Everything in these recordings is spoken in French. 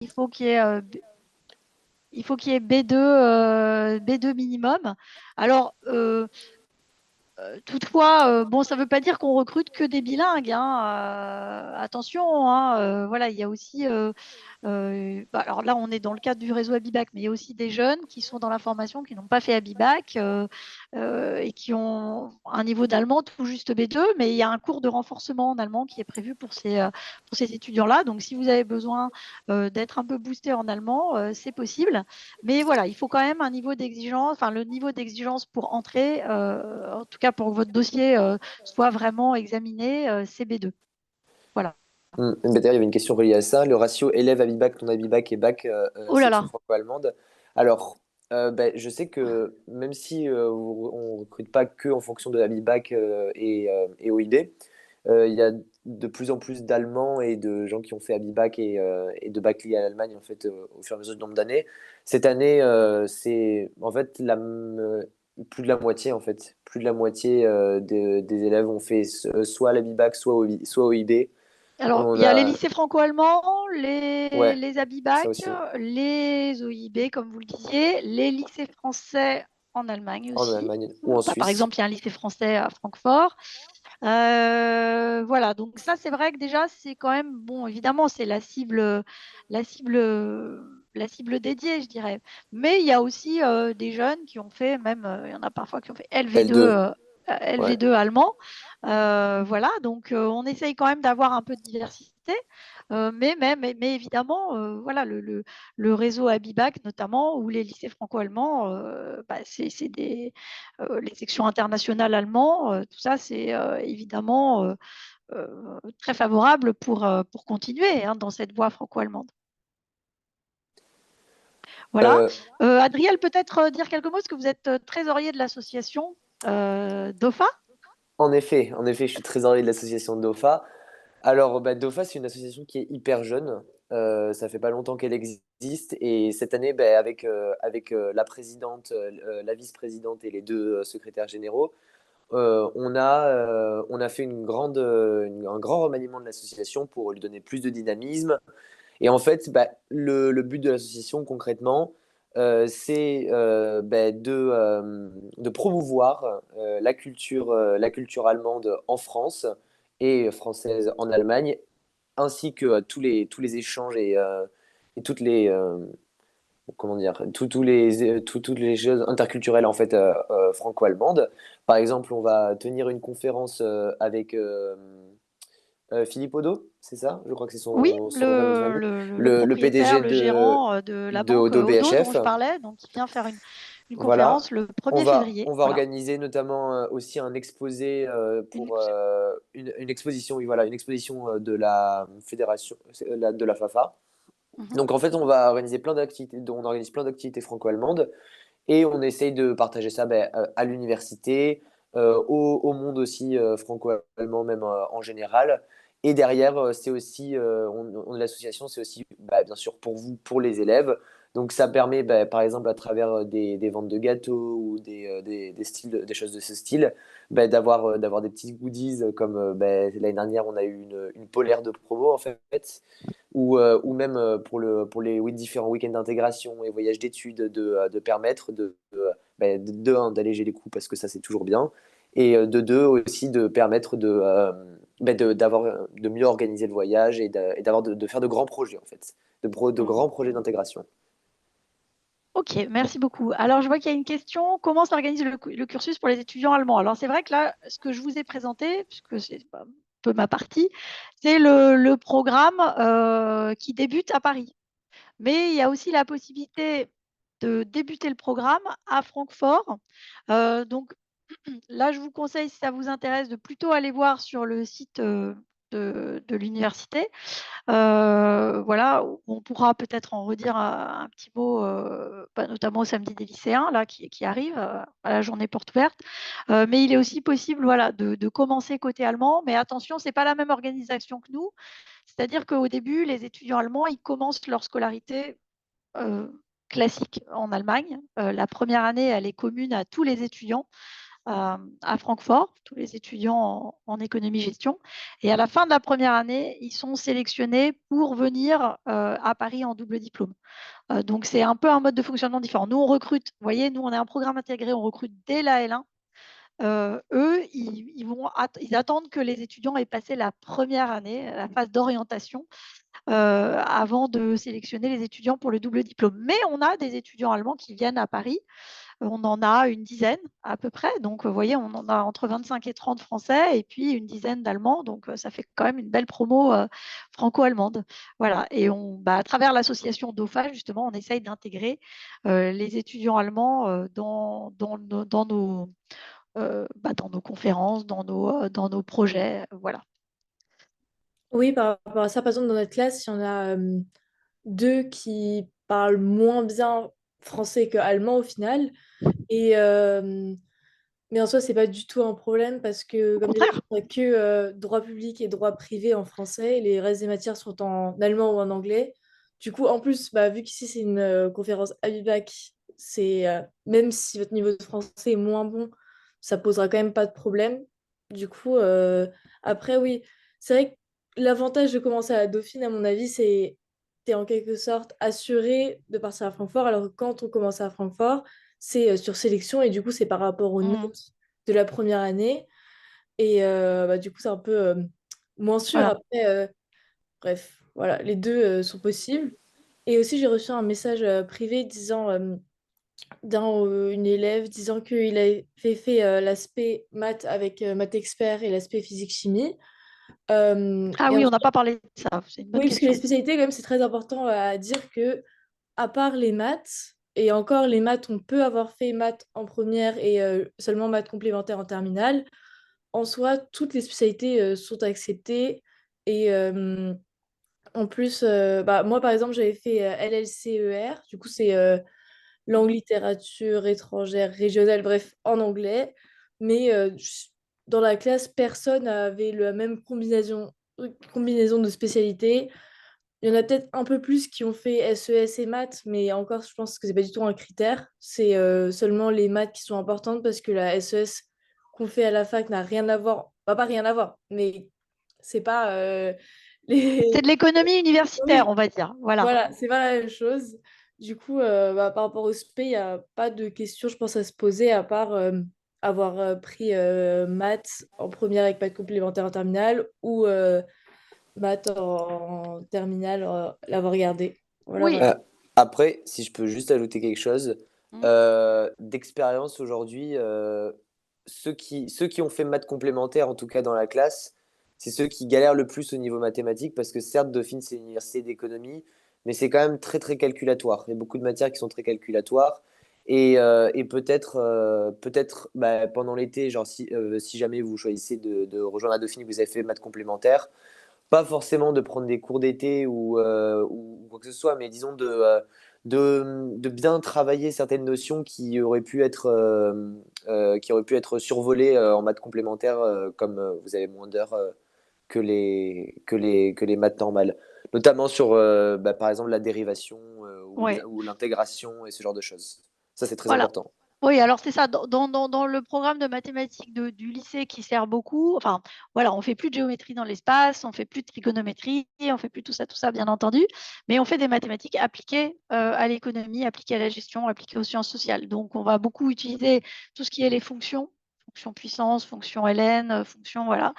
il faut qu'il y ait, il faut qu'il y ait B2 minimum. Alors, toutefois, bon, ça ne veut pas dire qu'on recrute que des bilingues, hein, attention, hein, voilà, il y a aussi, alors là, on est dans le cadre du réseau Abibac, mais il y a aussi des jeunes qui sont dans la formation, qui n'ont pas fait Abibac et qui ont un niveau d'allemand tout juste B2, mais il y a un cours de renforcement en allemand qui est prévu pour ces étudiants-là. Donc, si vous avez besoin d'être un peu boosté en allemand, c'est possible. Mais voilà, il faut quand même un niveau d'exigence, enfin le niveau d'exigence pour entrer, en tout cas pour que votre dossier soit vraiment examiné, c'est B2. Voilà. D'ailleurs, il y avait une question reliée à ça. Le ratio élève Abibac, non Abibac et bac Oh là section là. franco-allemande. Alors, je sais que même si on ne recrute pas que en fonction de Abibac et OIB, il y a de plus en plus d'Allemands et de gens qui ont fait Abibac et de bac lié à l'Allemagne en fait, au fur et à mesure du nombre d'années. Cette année, c'est en fait plus de la moitié en fait. Plus de la moitié des élèves ont fait soit l'Abibac, soit OIB. Alors, il On y a les a, lycées franco-allemands, ouais, les ça Abibac, aussi, les OIB, comme vous le disiez, les lycées français en Allemagne en aussi. Allemagne ou en Par Suisse. exemple, il y a un lycée français à Francfort. Voilà, donc ça, c'est vrai que déjà, c'est quand même, bon, évidemment, c'est la cible, la cible dédiée, je dirais. Mais il y a aussi des jeunes qui ont fait, même, il y en a parfois qui ont fait LV2, L2, ouais. LV2 allemand. Voilà, donc on essaye quand même d'avoir un peu de diversité. Mais évidemment, voilà, le réseau Abibac notamment, ou les lycées franco-allemands, bah, c'est les sections internationales allemands, tout ça, c'est évidemment très favorable pour continuer hein, dans cette voie franco-allemande. Voilà. Euh, Adriel, peut-être dire quelques mots, parce que vous êtes trésorier de l'association DOFA. en effet, je suis trésorier de l'association DOFA. Alors, DOFA, c'est une association qui est hyper jeune. Ça fait pas longtemps qu'elle existe. Et cette année, avec la présidente, la vice-présidente et les deux secrétaires généraux, on a fait un grand remaniement de l'association pour lui donner plus de dynamisme. Et en fait, le but de l'association concrètement, c'est de promouvoir la culture allemande en France et française en Allemagne, ainsi que tous les échanges et toutes les, comment dire, toutes les choses interculturelles en fait franco-allemandes. Par exemple, on va tenir une conférence avec Philippe Odo, c'est ça? Je crois que c'est Oui, son vrai nom de famille. le Le propriétaire, PDG le gérant de la banque d'Odo Odo dont BHF. je parlais, donc il vient faire une Voilà. conférence le 1er février. On va Voilà. organiser notamment aussi un exposé Une pour une exposition, oui, voilà, une exposition de la fédération, de la FAFA. Mhm. Donc en fait, on va organiser plein d'activités, on organise plein d'activités franco-allemandes et on essaye de partager ça à l'université, au monde aussi franco-allemand, même en général. Et derrière, c'est aussi, l'association, c'est aussi bien sûr pour vous, pour les élèves. Donc ça permet, par exemple, à travers des ventes de gâteaux ou des styles, des choses de ce style, d'avoir des petits goodies comme l'année dernière, on a eu une polaire de promo en fait, ou même pour les différents week-ends d'intégration et voyages d'études, de permettre de un, d'alléger les coûts parce que ça c'est toujours bien, et de deux aussi de permettre de mieux organiser le voyage et d'avoir de faire de grands projets en fait, de Mhm. grands projets d'intégration. Ok, merci beaucoup. Alors, je vois qu'il y a une question. Comment s'organise le cursus pour les étudiants allemands? Alors, c'est vrai que là, ce que je vous ai présenté, puisque c'est un peu ma partie, c'est le programme qui débute à Paris. Mais il y a aussi la possibilité de débuter le programme à Francfort. Donc, là, je vous conseille, si ça vous intéresse, de plutôt aller voir sur le site de l'université. Voilà, on pourra peut-être en redire un petit mot, notamment au samedi des lycéens, là, qui arrive à la journée porte ouverte. Mais il est aussi possible voilà, de commencer côté allemand. Mais attention, ce n'est pas la même organisation que nous. C'est-à-dire qu'au début, les étudiants allemands, ils commencent leur scolarité classique en Allemagne. La première année, elle est commune à tous les étudiants. à Francfort, tous les étudiants en économie-gestion. Et à la fin de la première année, ils sont sélectionnés pour venir à Paris en double diplôme. Donc, c'est un peu un mode de fonctionnement différent. Nous, on recrute, vous voyez, nous, on est un programme intégré, on recrute dès la L1. Eux, ils attendent que les étudiants aient passé la première année, la phase d'orientation, avant de sélectionner les étudiants pour le double diplôme. Mais on a des étudiants allemands qui viennent à Paris. On en a une dizaine à peu près. Donc, vous voyez, on en a entre 25 et 30 Français et puis une dizaine d'Allemands. Donc, ça fait quand même une belle promo franco-allemande. Voilà. Et à travers l'association DOFA, justement, on essaye d'intégrer les étudiants allemands dans nos conférences, dans nos projets. Voilà. Oui, par rapport à ça, par exemple, dans notre classe, il y en a deux qui parlent moins bien français que allemand au final. Et, mais en soi, c'est pas du tout un problème parce que, Au comme déjà, contraire. on n'a que droit public et droit privé en français. Et les restes des matières sont en allemand ou en anglais. Du coup, en plus, bah, vu qu'ici, c'est une conférence à Vivac, même si votre niveau de français est moins bon, ça posera quand même pas de problème. Du coup, après, oui, c'est vrai que l'avantage de commencer à la Dauphine, à mon avis, c'est t'es en quelque sorte assuré de partir à Francfort, alors que quand on commence à Francfort, c'est sur sélection et du coup, c'est par rapport aux Mm. notes de la première année. Et bah, du coup, c'est un peu moins sûr. Voilà. Après, bref, voilà, les deux sont possibles. Et aussi, j'ai reçu un message privé disant une élève disant qu'il avait fait l'aspect maths avec maths expert et l'aspect physique-chimie. Ah Et oui, en on n'a pas parlé de ça. C'est une bonne oui, parce que les question. spécialités, quand même, c'est très important à dire que, à part les maths, et encore les maths, on peut avoir fait maths en première et seulement maths complémentaires en terminale. En soi, toutes les spécialités sont acceptées. Et en plus, bah, moi, par exemple, j'avais fait LLCER. Du coup, c'est langue, littérature étrangère, régionale, bref, en anglais. Mais dans la classe, personne n'avait la même combinaison de spécialités. Il y en a peut-être un peu plus qui ont fait SES et maths, mais encore, je pense que c'est pas du tout un critère. C'est seulement les maths qui sont importantes parce que la SES qu'on fait à la fac n'a rien à voir. Bah, pas rien à voir, mais c'est pas C'est les. de l'économie universitaire, Oui, on va dire. Voilà. voilà, c'est pas la même chose. Du coup, bah, par rapport au SP, il n'y a pas de question, je pense, à se poser, à part avoir pris maths en première avec maths complémentaire en terminale ou maths en terminale, l'avoir gardé. Voilà, Oui. voilà. Après, si je peux juste ajouter quelque chose, Mm. d'expérience aujourd'hui, ceux qui ont fait maths complémentaires, en tout cas dans la classe, c'est ceux qui galèrent le plus au niveau mathématique, parce que certes, Dauphine, c'est une université d'économie, mais c'est quand même très, très calculatoire. Il y a beaucoup de matières qui sont très calculatoires. Et peut-être pendant l'été, genre si jamais vous choisissez de rejoindre la Dauphine et que vous avez fait maths complémentaires, pas forcément de prendre des cours d'été ou quoi que ce soit, mais disons de bien travailler certaines notions qui auraient pu être survolées en maths complémentaires, comme vous avez moins d'heures que les maths normales. Notamment sur, par exemple, la dérivation Ouais. ou l'intégration et ce genre de choses. Ça, c'est très Voilà. important. Oui, alors c'est ça. Dans le programme de mathématiques du lycée qui sert beaucoup, enfin, voilà, on fait plus de géométrie dans l'espace, on fait plus de trigonométrie, on fait plus tout ça, bien entendu, mais on fait des mathématiques appliquées à l'économie, appliquées à la gestion, appliquées aux sciences sociales. Donc, on va beaucoup utiliser tout ce qui est les fonctions, fonctions puissance, fonctions ln, fonctions, voilà,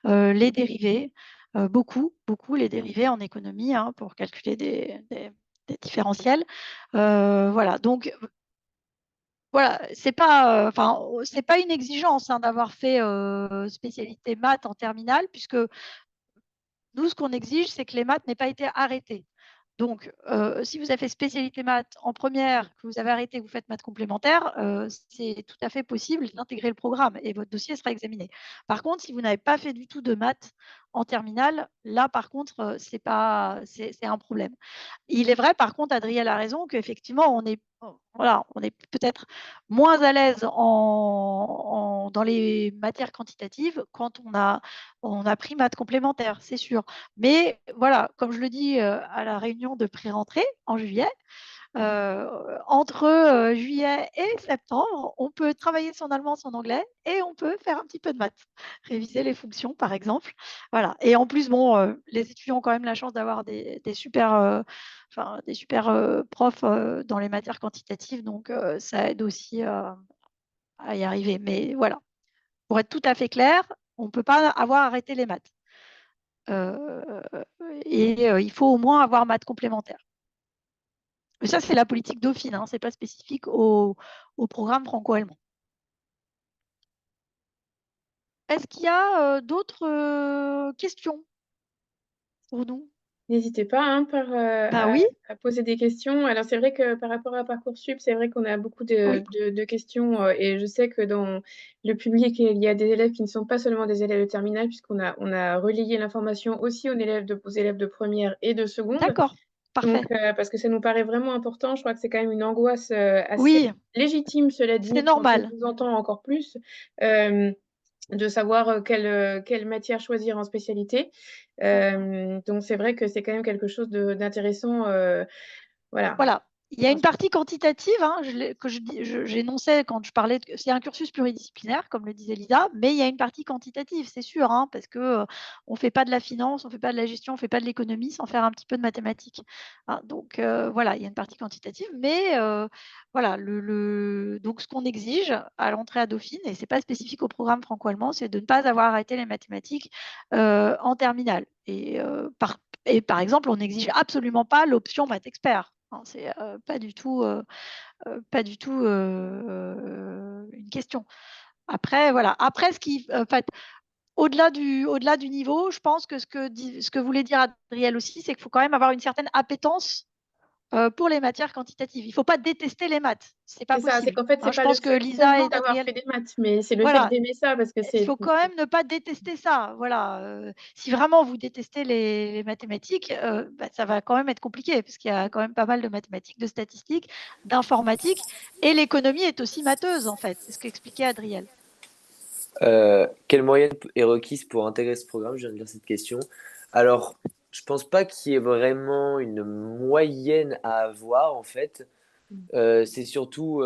les dérivés, beaucoup les dérivés en économie hein, pour calculer des différentiels. Voilà, donc voilà, c'est pas une exigence hein, d'avoir fait spécialité maths en terminale, puisque nous, ce qu'on exige, c'est que les maths n'aient pas été arrêtées. Donc, si vous avez fait spécialité maths en première, que vous avez arrêté, que vous faites maths complémentaires, c'est tout à fait possible d'intégrer le programme et votre dossier sera examiné. Par contre, si vous n'avez pas fait du tout de maths en terminale, là, par contre, c'est un problème. Il est vrai, par contre, Adriel a raison, qu'effectivement, on est peut-être moins à l'aise dans les matières quantitatives quand on a pris maths complémentaires, c'est sûr. Mais voilà, comme je le dis à la réunion de pré-rentrée en juillet, entre juillet et septembre, on peut travailler son allemand, son anglais et on peut faire un petit peu de maths, réviser les fonctions par exemple. Voilà. Et en plus, bon, les étudiants ont quand même la chance d'avoir des super, profs dans les matières quantitatives, donc ça aide aussi à y arriver. Mais voilà, pour être tout à fait clair, on ne peut pas avoir arrêté les maths. Et il faut au moins avoir maths complémentaires. Mais ça, c'est la politique Dauphine, hein, ce n'est pas spécifique au programme franco-allemand. Est-ce qu'il y a d'autres questions pour nous? N'hésitez pas hein, Oui. à poser des questions. Alors, c'est vrai que par rapport à Parcoursup, c'est vrai qu'on a beaucoup de questions et je sais que dans le public, il y a des élèves qui ne sont pas seulement des élèves de terminale, puisqu'on a relayé l'information aussi aux élèves de première et de seconde. D'accord, parfait. Donc, parce que ça nous paraît vraiment important, je crois que c'est quand même une angoisse assez Oui, légitime, cela dit, c'est quand normal. on vous entend encore plus. De savoir quelle matière choisir en spécialité. Donc, c'est vrai que c'est quand même quelque chose d'intéressant. Voilà. Voilà. Il y a une partie quantitative hein, que j'énonçais quand je parlais. C'est un cursus pluridisciplinaire, comme le disait Lisa, mais il y a une partie quantitative, c'est sûr, hein, parce que on ne fait pas de la finance, on ne fait pas de la gestion, on ne fait pas de l'économie sans faire un petit peu de mathématiques. Hein, donc voilà, il y a une partie quantitative, mais voilà, donc ce qu'on exige à l'entrée à Dauphine, et ce n'est pas spécifique au programme franco-allemand, c'est de ne pas avoir arrêté les mathématiques en terminale. Et par exemple, on n'exige absolument pas l'option maths expert. Hein, c'est pas du tout une question. Après, voilà. Après, en fait, au-delà du niveau, je pense que ce que voulait dire Adriel aussi, c'est qu'il faut quand même avoir une certaine appétence pour les matières quantitatives. Il ne faut pas détester les maths. C'est pas C'est ça, c'est possible. qu'en fait, c'est Hein, je pas le pense que fait Lisa seulement et d'avoir Adriel. fait des maths, mais c'est le fait Voilà. d'aimer ça, parce que Il c'est. faut quand même ne pas détester ça. Voilà. Si vraiment vous détestez les mathématiques, ça va quand même être compliqué, parce qu'il y a quand même pas mal de mathématiques, de statistiques, d'informatique. Et l'économie est aussi matheuse, en fait. C'est ce qu'expliquait Adriel. Quelle moyenne est requise pour intégrer ce programme? Je viens de lire cette question. Alors, je pense pas qu'il y ait vraiment une moyenne à avoir en fait. C'est surtout,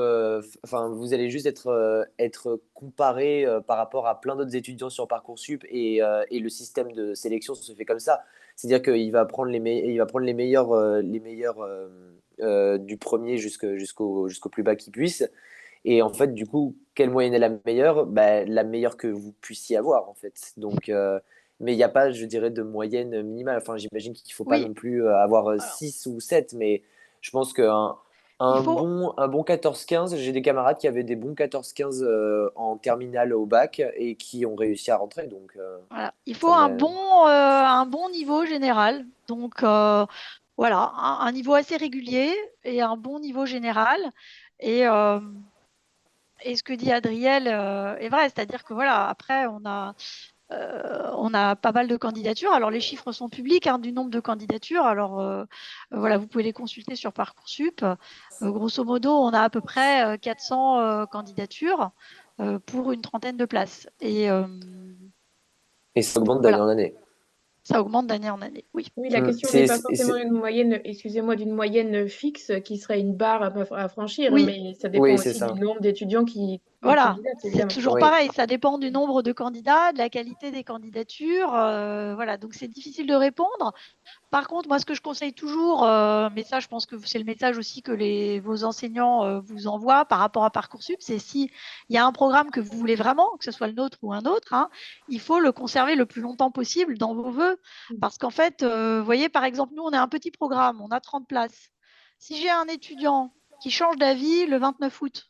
enfin, vous allez juste être comparé par rapport à plein d'autres étudiants sur Parcoursup et le système de sélection se fait comme ça. C'est-à-dire qu'il va prendre il va prendre les meilleurs du premier jusqu'au plus bas qu'il puisse. Et en fait, du coup, quelle moyenne est la meilleure? Bah, la meilleure que vous puissiez avoir, en fait. Donc, mais il n'y a pas, je dirais, de moyenne minimale. Enfin, j'imagine qu'il ne faut pas Oui. non plus avoir Alors, 6 ou 7, mais je pense qu'il faut. un bon 14-15, j'ai des camarades qui avaient des bons 14-15 en terminale au bac et qui ont réussi à rentrer. Donc, Voilà. Il faut ça m'a- un bon niveau général. Donc, voilà, un niveau assez régulier et un bon niveau général. Et, et ce que dit Adriel est vrai, c'est-à-dire que voilà, après, on a pas mal de candidatures. Alors, les chiffres sont publics hein, du nombre de candidatures. Alors, voilà, vous pouvez les consulter sur Parcoursup. Grosso modo, on a à peu près 400 candidatures pour une trentaine de places. Et ça augmente d'année Voilà, en année. ça augmente d'année en année. Oui. Oui, la question n'est C'est, pas c'est- forcément d'une moyenne, excusez-moi, d'une moyenne fixe qui serait une barre à franchir, Oui, mais ça dépend Oui, c'est aussi du ça. nombre d'étudiants qui voilà, candidatent, c'est évidemment. toujours Oui. pareil, ça dépend du nombre de candidats, de la qualité des candidatures, voilà, donc c'est difficile de répondre. Par contre, moi, ce que je conseille toujours, mais ça, je pense que c'est le message aussi que vos enseignants vous envoient par rapport à Parcoursup, c'est si il y a un programme que vous voulez vraiment, que ce soit le nôtre ou un autre, hein, il faut le conserver le plus longtemps possible dans vos vœux. Parce qu'en fait, vous voyez, par exemple, nous, on a un petit programme, on a 30 places. Si j'ai un étudiant qui change d'avis le 29 août,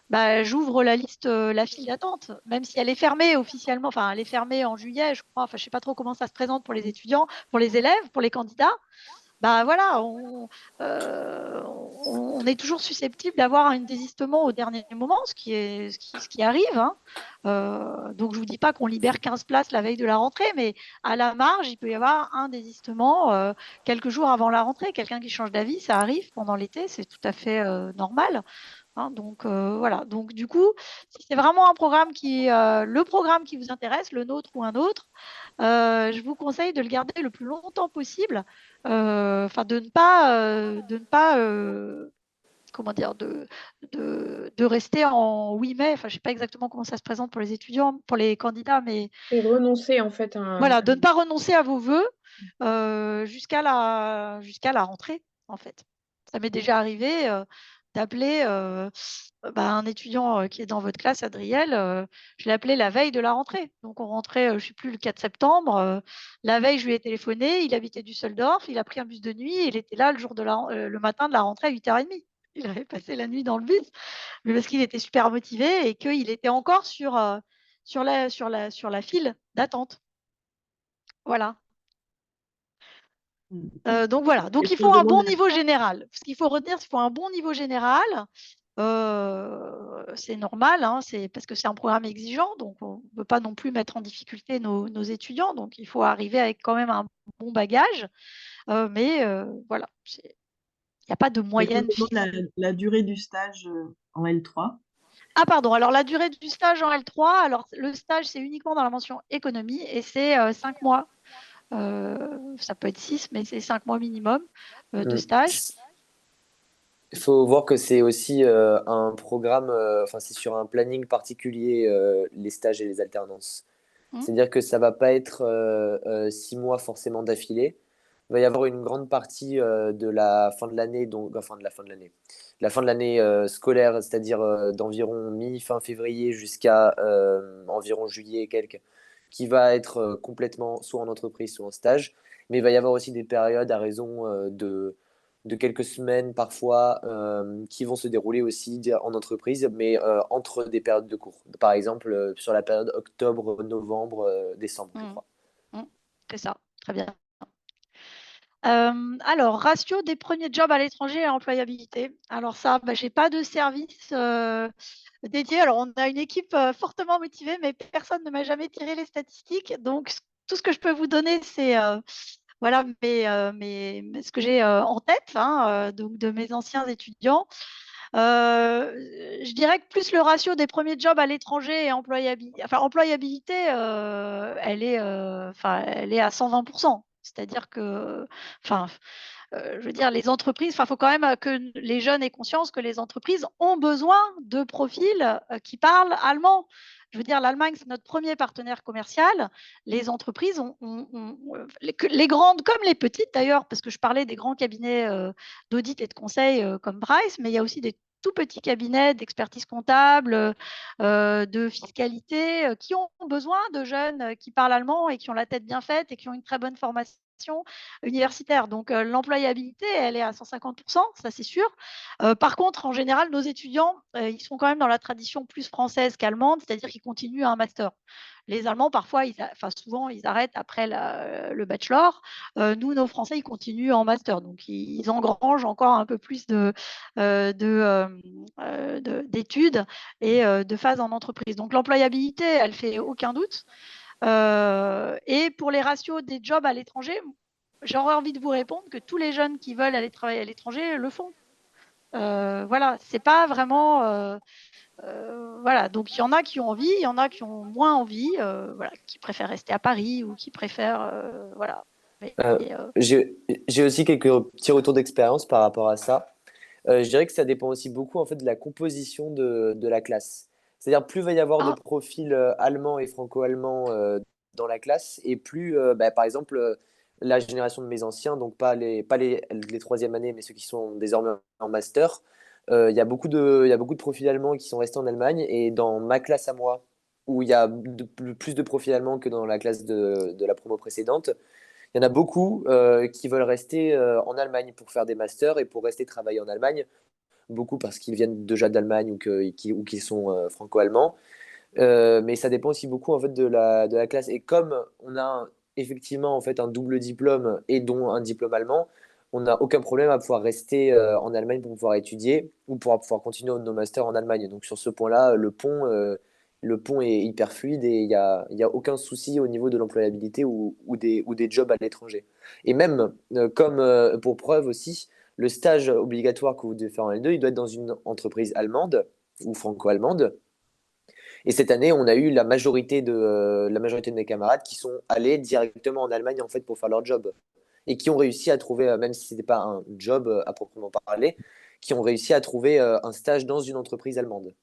bah, j'ouvre la liste, la file d'attente, même si elle est fermée officiellement. Enfin, elle est fermée en juillet, je crois. Enfin, je sais pas trop comment ça se présente pour les étudiants, pour les élèves, pour les candidats. Bah voilà, on est toujours susceptible d'avoir un désistement au dernier moment, ce qui arrive. Hein. Donc, je vous dis pas qu'on libère 15 places la veille de la rentrée, mais à la marge, il peut y avoir un désistement quelques jours avant la rentrée. Quelqu'un qui change d'avis, ça arrive pendant l'été, c'est tout à fait normal. hein. Donc voilà. Donc du coup, si c'est vraiment un programme le programme qui vous intéresse, le nôtre ou un autre, je vous conseille de le garder le plus longtemps possible. Enfin, de ne pas comment dire, de rester en oui mais. Enfin, je sais pas exactement comment ça se présente pour les étudiants, pour les candidats, mais Et renoncer en fait à voilà, de ne pas renoncer à vos vœux jusqu'à la rentrée, en fait. Ça m'est déjà arrivé d'appeler un étudiant qui est dans votre classe, Adriel. Je l'ai appelé la veille de la rentrée. Donc, on rentrait, je ne sais plus, le 4 septembre. La veille, je lui ai téléphoné. Il habitait Düsseldorf. Il a pris un bus de nuit. Et il était là le matin de la rentrée à 8h30. Il avait passé la nuit dans le bus, mais parce qu'il était super motivé et qu'il était encore sur la file d'attente. Voilà. Donc voilà, donc Et il pour faut un bon demander niveau général. Ce qu'il faut retenir, c'est qu'il faut un bon niveau général. C'est normal, hein, parce que c'est un programme exigeant, donc on ne peut pas non plus mettre en difficulté nos étudiants. Donc il faut arriver avec quand même un bon bagage. Mais voilà, il n'y a pas de et pour moyenne demander fixe. la durée du stage en L3? Ah pardon, alors la durée du stage en L3, alors le stage c'est uniquement dans la mention économie et c'est 5 mois. Ça peut être 6, mais c'est 5 mois minimum de Mm. stage. Il faut voir que c'est aussi un programme, enfin c'est sur un planning particulier, les stages et les alternances. Hmm. C'est-à-dire que ça va pas être 6 mois forcément d'affilée. Il va y avoir une grande partie de la fin de l'année, donc enfin de la fin de l'année, la fin de l'année scolaire, c'est-à-dire d'environ mi-fin février jusqu'à environ juillet et quelques, qui va être complètement soit en entreprise, soit en stage. Mais il va y avoir aussi des périodes à raison de quelques semaines parfois qui vont se dérouler aussi en entreprise, mais entre des périodes de cours. Par exemple, sur la période octobre, novembre, décembre, je crois. C'est ça, très bien. Alors, ratio des premiers jobs à l'étranger et employabilité. Alors ça, je n'ai pas de service dédié. Alors, on a une équipe fortement motivée, mais personne ne m'a jamais tiré les statistiques. Donc, tout ce que je peux vous donner, c'est voilà, ce que j'ai en tête, hein, donc de mes anciens étudiants. Je dirais que plus le ratio des premiers jobs à l'étranger et employabilité, elle est à 120%. C'est-à-dire que, je veux dire, les entreprises, il faut quand même que les jeunes aient conscience que les entreprises ont besoin de profils qui parlent allemand. Je veux dire, l'Allemagne, c'est notre premier partenaire commercial. Les entreprises les grandes comme les petites d'ailleurs, parce que je parlais des grands cabinets d'audit et de conseil comme Price, mais il y a aussi des tout petits cabinets d'expertise comptable, de fiscalité, qui ont besoin de jeunes qui parlent allemand et qui ont la tête bien faite et qui ont une très bonne formation universitaire. Donc, l'employabilité, elle est à 150%, ça c'est sûr. Par contre, en général, nos étudiants, ils sont quand même dans la tradition plus française qu'allemande, c'est-à-dire qu'ils continuent un master. Les Allemands, parfois, souvent, ils arrêtent après le bachelor. Nous, nos Français, ils continuent en master. Donc, ils engrangent encore un peu plus d'études et de phases en entreprise. Donc, l'employabilité, elle fait aucun doute. Et pour les ratios des jobs à l'étranger, j'aurais envie de vous répondre que tous les jeunes qui veulent aller travailler à l'étranger le font. Voilà, c'est pas vraiment. Voilà, donc il y en a qui ont envie, il y en a qui ont moins envie, voilà, qui préfèrent rester à Paris ou qui préfèrent. Voilà. Mais, Euh, j'ai aussi quelques petits retours d'expérience par rapport à ça. Je dirais que ça dépend aussi beaucoup en fait de la composition de la classe. C'est-à-dire plus il va y avoir de ah, profils allemands et franco-allemands dans la classe, et plus, par exemple, la génération de mes anciens, donc pas les troisième années, mais ceux qui sont désormais en master, il y a beaucoup de profils allemands qui sont restés en Allemagne, et dans ma classe à moi, où il y a plus de profils allemands que dans la classe de la promo précédente, il y en a beaucoup qui veulent rester en Allemagne pour faire des masters et pour rester travailler en Allemagne, beaucoup parce qu'ils viennent déjà d'Allemagne ou qu'ils sont franco-allemands. Mais ça dépend aussi beaucoup en fait de la classe. Et comme on a effectivement en fait un double diplôme et dont un diplôme allemand, on n'a aucun problème à pouvoir rester en Allemagne pour pouvoir étudier ou pour pouvoir continuer nos masters en Allemagne. Donc sur ce point-là, le pont est hyper fluide et il y a aucun souci au niveau de l'employabilité ou des jobs à l'étranger. Et même, comme pour preuve aussi, le stage obligatoire que vous devez faire en L2, il doit être dans une entreprise allemande ou franco-allemande. Et cette année, on a eu la majorité de mes camarades qui sont allés directement en Allemagne en fait pour faire leur job et qui ont réussi à trouver, même si ce n'était pas un job à proprement parler, qui ont réussi à trouver un stage dans une entreprise allemande.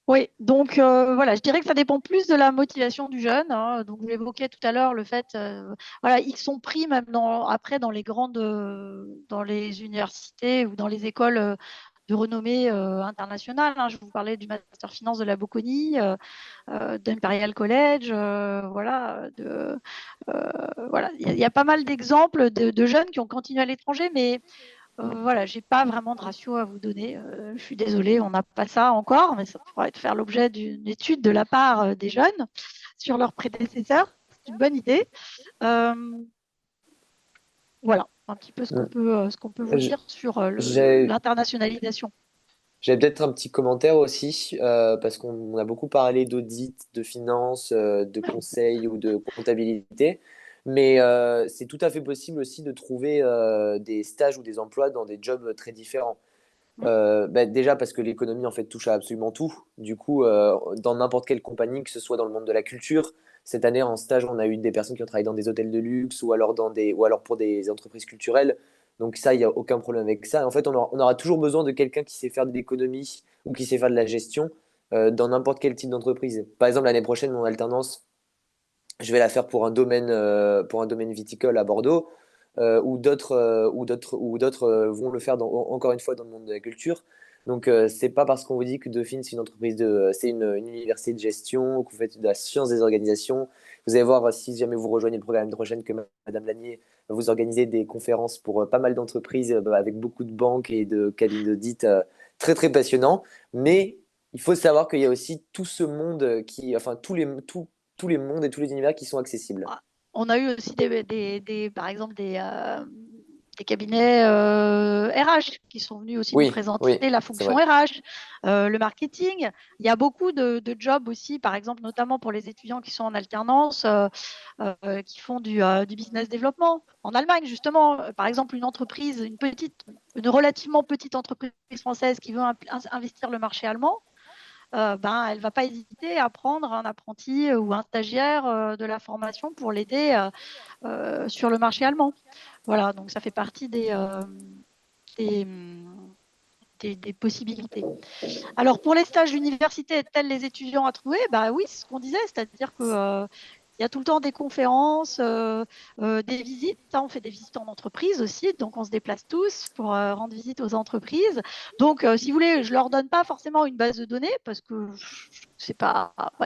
Oui, donc voilà, je dirais que ça dépend plus de la motivation du jeune, hein. Donc j'évoquais tout à l'heure le fait, voilà, ils sont pris même après dans les universités ou dans les écoles de renommée internationale, hein. Je vous parlais du Master Finance de la Bocconi, d'Imperial College, voilà, il y a pas mal d'exemples de jeunes qui ont continué à l'étranger, mais voilà, j'ai pas vraiment de ratio à vous donner. Je suis désolée, on n'a pas ça encore, mais ça pourrait faire l'objet d'une étude de la part des jeunes sur leurs prédécesseurs. C'est une bonne idée. Euh, voilà, un petit peu ce qu'on peut vous J- dire sur J'ai l'internationalisation. J'avais peut-être un petit commentaire aussi, parce qu'on a beaucoup parlé d'audit, de finance, de conseil ou de comptabilité, mais c'est tout à fait possible aussi de trouver des stages ou des emplois dans des jobs très différents. Déjà parce que l'économie en fait touche à absolument tout. Du coup, dans n'importe quelle compagnie, que ce soit dans le monde de la culture, cette année en stage, on a eu des personnes qui ont travaillé dans des hôtels de luxe ou alors pour des entreprises culturelles. Donc ça, il n'y a aucun problème avec ça. En fait, on aura toujours besoin de quelqu'un qui sait faire de l'économie ou qui sait faire de la gestion dans n'importe quel type d'entreprise. Par exemple, l'année prochaine, mon alternance, je vais la faire pour un domaine viticole à Bordeaux, ou d'autres vont le faire encore une fois dans le monde de la culture. Donc, c'est pas parce qu'on vous dit que Dauphine, c'est une université de gestion, que vous faites de la science des organisations. Vous allez voir, si jamais vous rejoignez le programme l'année prochaine, que Madame Lanier va vous organiser des conférences pour pas mal d'entreprises, avec beaucoup de banques et de cabines d'audit très, très passionnants. Mais il faut savoir qu'il y a aussi tout ce monde enfin, tous les mondes et tous les univers qui sont accessibles. On a eu aussi par exemple des cabinets RH qui sont venus aussi nous Oui, oui, présenter la c'est fonction vrai. RH, le marketing. Il y a beaucoup de jobs aussi, par exemple, notamment pour les étudiants qui sont en alternance, qui font du business développement. En Allemagne, justement, par exemple, une relativement petite entreprise française qui veut investir le marché allemand, elle ne va pas hésiter à prendre un apprenti ou un stagiaire de la formation pour l'aider sur le marché allemand. Voilà, donc ça fait partie des, des possibilités. Alors, pour les stages d'université, tels les étudiants à trouver, bah oui, c'est ce qu'on disait, c'est-à-dire que il y a tout le temps des conférences, des visites, hein. On fait des visites en entreprise aussi, donc on se déplace tous pour rendre visite aux entreprises. Donc, si vous voulez, je leur donne pas forcément une base de données parce que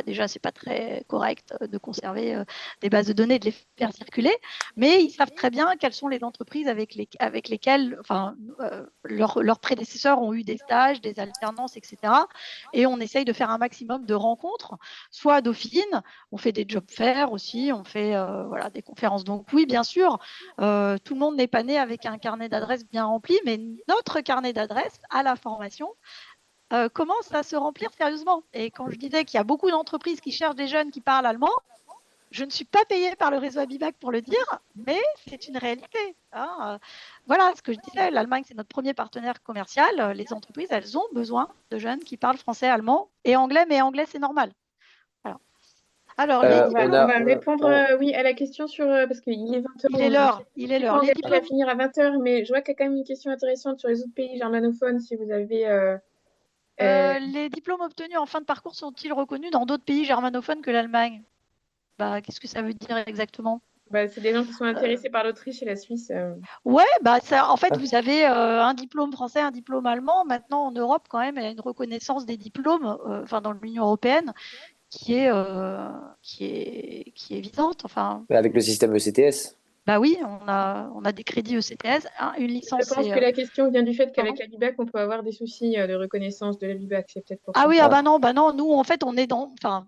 déjà, c'est pas très correct de conserver des bases de données et de les faire circuler, mais ils savent très bien quelles sont les entreprises avec lesquelles, enfin, leurs prédécesseurs ont eu des stages, des alternances, etc. Et on essaye de faire un maximum de rencontres, soit à Dauphine, on fait des job fairs aussi, on fait voilà, des conférences. Donc oui, bien sûr, tout le monde n'est pas né avec un carnet d'adresses bien rempli, mais notre carnet d'adresses à la formation commence à se remplir sérieusement. Et quand je disais qu'il y a beaucoup d'entreprises qui cherchent des jeunes qui parlent allemand, je ne suis pas payée par le réseau Abibac pour le dire, mais c'est une réalité, hein. Voilà ce que je disais, l'Allemagne, c'est notre premier partenaire commercial. Les entreprises, elles ont besoin de jeunes qui parlent français, allemand et anglais, mais anglais, c'est normal. Voilà. Alors, les Euh, On va, on on diplômes, a, va on, répondre on- oui, à la question parce qu'il est 20h, il est donc l'heure, il est je sais l'heure. pas Les engagé à diplômes, finir à 20h, mais je vois qu'il y a quand même une question intéressante sur les autres pays germanophones, si vous avez... les diplômes obtenus en fin de parcours sont-ils reconnus dans d'autres pays germanophones que l'Allemagne? Bah, qu'est-ce que ça veut dire exactement? c'est des gens qui sont Euh, intéressés par l'Autriche et la Suisse. Ouais, en fait, vous avez un diplôme français, un diplôme allemand. Maintenant, en Europe, quand même, il y a une reconnaissance des diplômes, enfin, dans l'Union européenne, qui est évidente. Enfin, avec le système ECTS. bah oui, on a des crédits ECTS. Une Je licence, pense c'est. que la question vient du fait qu'avec Pardon? la BIBAC, on peut avoir des soucis de reconnaissance de la BIBAC, c'est peut-être pour Ah ça. oui, ah Ah. bah non, nous, en fait, on est enfin,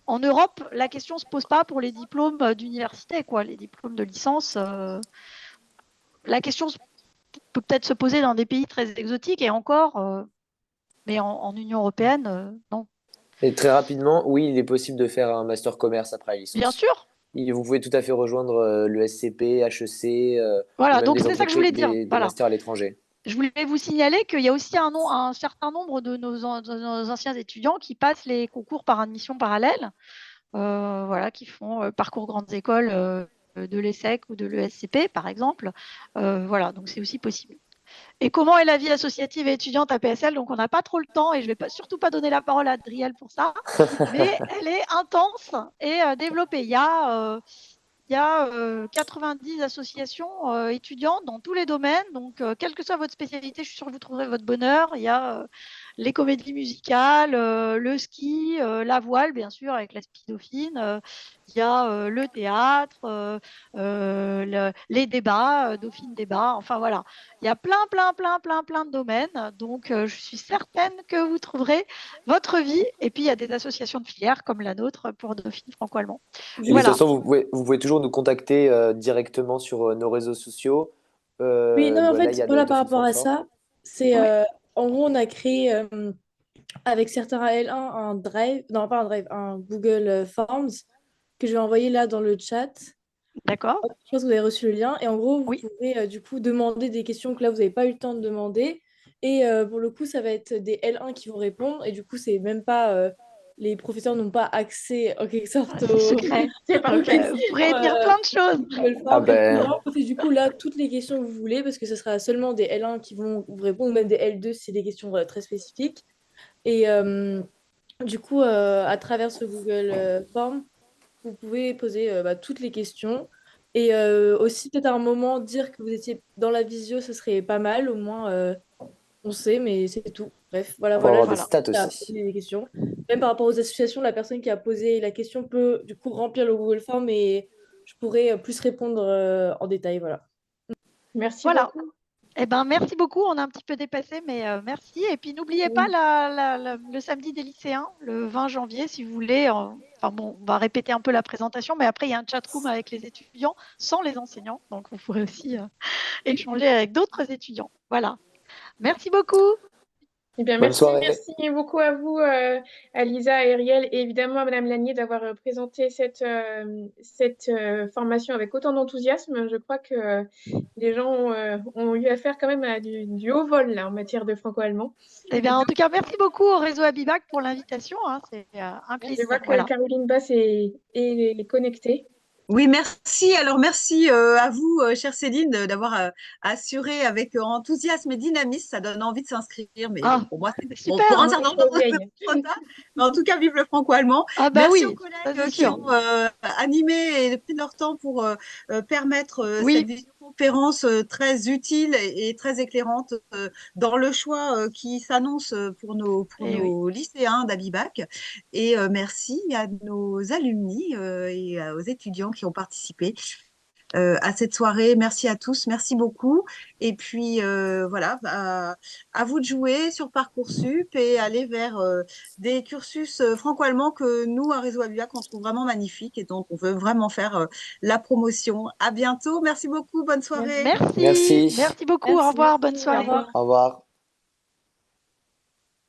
en Europe, la question se pose pas pour les diplômes d'université, quoi, les diplômes de licence. La question peut peut-être se poser dans des pays très exotiques et encore, mais en Union européenne, non. Et très rapidement, oui, il est possible de faire un master commerce après la Bien licence. sûr, Vous pouvez tout à fait rejoindre le SCP, HEC, ou Voilà, même donc des c'est ça que je voulais dire. des Voilà. masters à l'étranger. Je voulais vous signaler qu'il y a aussi un certain nombre de de nos anciens étudiants qui passent les concours par admission parallèle, voilà, qui font parcours grandes écoles de l'ESSEC ou de l'ESCP, par exemple. Voilà, donc c'est aussi possible. Et comment est la vie associative et étudiante à PSL? Donc, on n'a pas trop le temps et je ne vais surtout pas donner la parole à Adriel pour ça, mais elle est intense et développée. Il y a 90 associations étudiantes dans tous les domaines. Donc, quelle que soit votre spécialité, je suis sûre que vous trouverez votre bonheur. Il y a les comédies musicales, le ski, la voile, bien sûr, avec la Dauphine. Il y a le théâtre, les débats, Dauphine débat. Enfin, voilà. Il y a plein de domaines. Donc, je suis certaine que vous trouverez votre vie. Et puis, il y a des associations de filières comme la nôtre pour Dauphine franco-allemand. Et de toute Voilà. façon, vous pouvez toujours nous contacter directement sur nos réseaux sociaux. Oui, non, en Là, il fait, y a voilà, par Dauphine rapport à Francfort. ça, c'est Ouais. en gros, on a créé avec certains L1 un drive, non, pas un drive, un Google Forms que je vais envoyer là dans le chat. D'accord. Je pense que vous avez reçu le lien. Et en gros, vous Oui. pouvez du coup demander des questions que là, vous n'avez pas eu le temps de demander. Et pour le coup, ça va être des L1 qui vont répondre. Et du coup, c'est même pas. Les professeurs n'ont pas accès en quelque sorte C'est secret. C'est Donc, parfait. vous pourrez dire plein de choses. Google Ah Forms. Et vous ben, pourrez poser du coup là toutes les questions que vous voulez parce que ce sera seulement des L1 qui vont vous répondre, ou même des L2 si c'est des questions très spécifiques. Et du coup, à travers ce Google Form, vous pouvez poser toutes les questions. Et aussi, peut-être à un moment, dire que vous étiez dans la visio, ce serait pas mal. Au moins, on sait, mais c'est tout. Bref, voilà, pour voilà. avoir des Voilà. stats À aussi. poser des questions. Même par rapport aux associations, la personne qui a posé la question peut du coup remplir le Google Form et je pourrais plus répondre en détail. Voilà. Merci Voilà. beaucoup. Eh ben, merci beaucoup. On a un petit peu dépassé, mais merci. Et puis, n'oubliez pas Oui. le samedi des lycéens, le 20 janvier, si vous voulez. Enfin bon, on va répéter un peu la présentation, mais après, il y a un chat room avec les étudiants sans les enseignants. Donc, vous pourrez aussi échanger avec d'autres étudiants. Voilà. Merci beaucoup. Eh bien, Bonne soirée. merci beaucoup à vous, à Lisa et Ariel, et évidemment à Madame Lanier d'avoir présenté cette formation avec autant d'enthousiasme. Je crois que les gens ont eu affaire quand même à du haut vol là, en matière de franco-allemand. Eh bien, en tout cas, merci beaucoup au réseau Abibac pour l'invitation. Hein. C'est un Je plaisir. vois que Voilà. Caroline Bass est connectée. Oui, merci. Alors, merci à vous, chère Céline, d'avoir assuré avec enthousiasme et dynamisme. Ça donne envie de s'inscrire. Mais bon, Ah, pour moi, c'est bon, super. pour un Hein. certain nombre d'entre vous, c'est trop tard. Mais en tout cas, vive le franco-allemand. Ah bah Merci aux oui, ça collègues c'est qui sûr. ont animé et pris leur temps pour permettre cette Oui, visioconférence très utile et très éclairante dans le choix qui s'annonce pour et oui. nos lycéens d'Abibac. Et merci à nos alumni et aux étudiants qui ont participé à cette soirée. Merci à tous, merci beaucoup. Et puis voilà, à vous de jouer sur Parcoursup et aller vers des cursus franco-allemands que nous, à Réseau Abibac, on trouve vraiment magnifiques et dont on veut vraiment faire la promotion. À bientôt, merci beaucoup, bonne soirée. Merci. Merci. Merci beaucoup. Au Merci. revoir. Bonne Au soirée. revoir. Au revoir.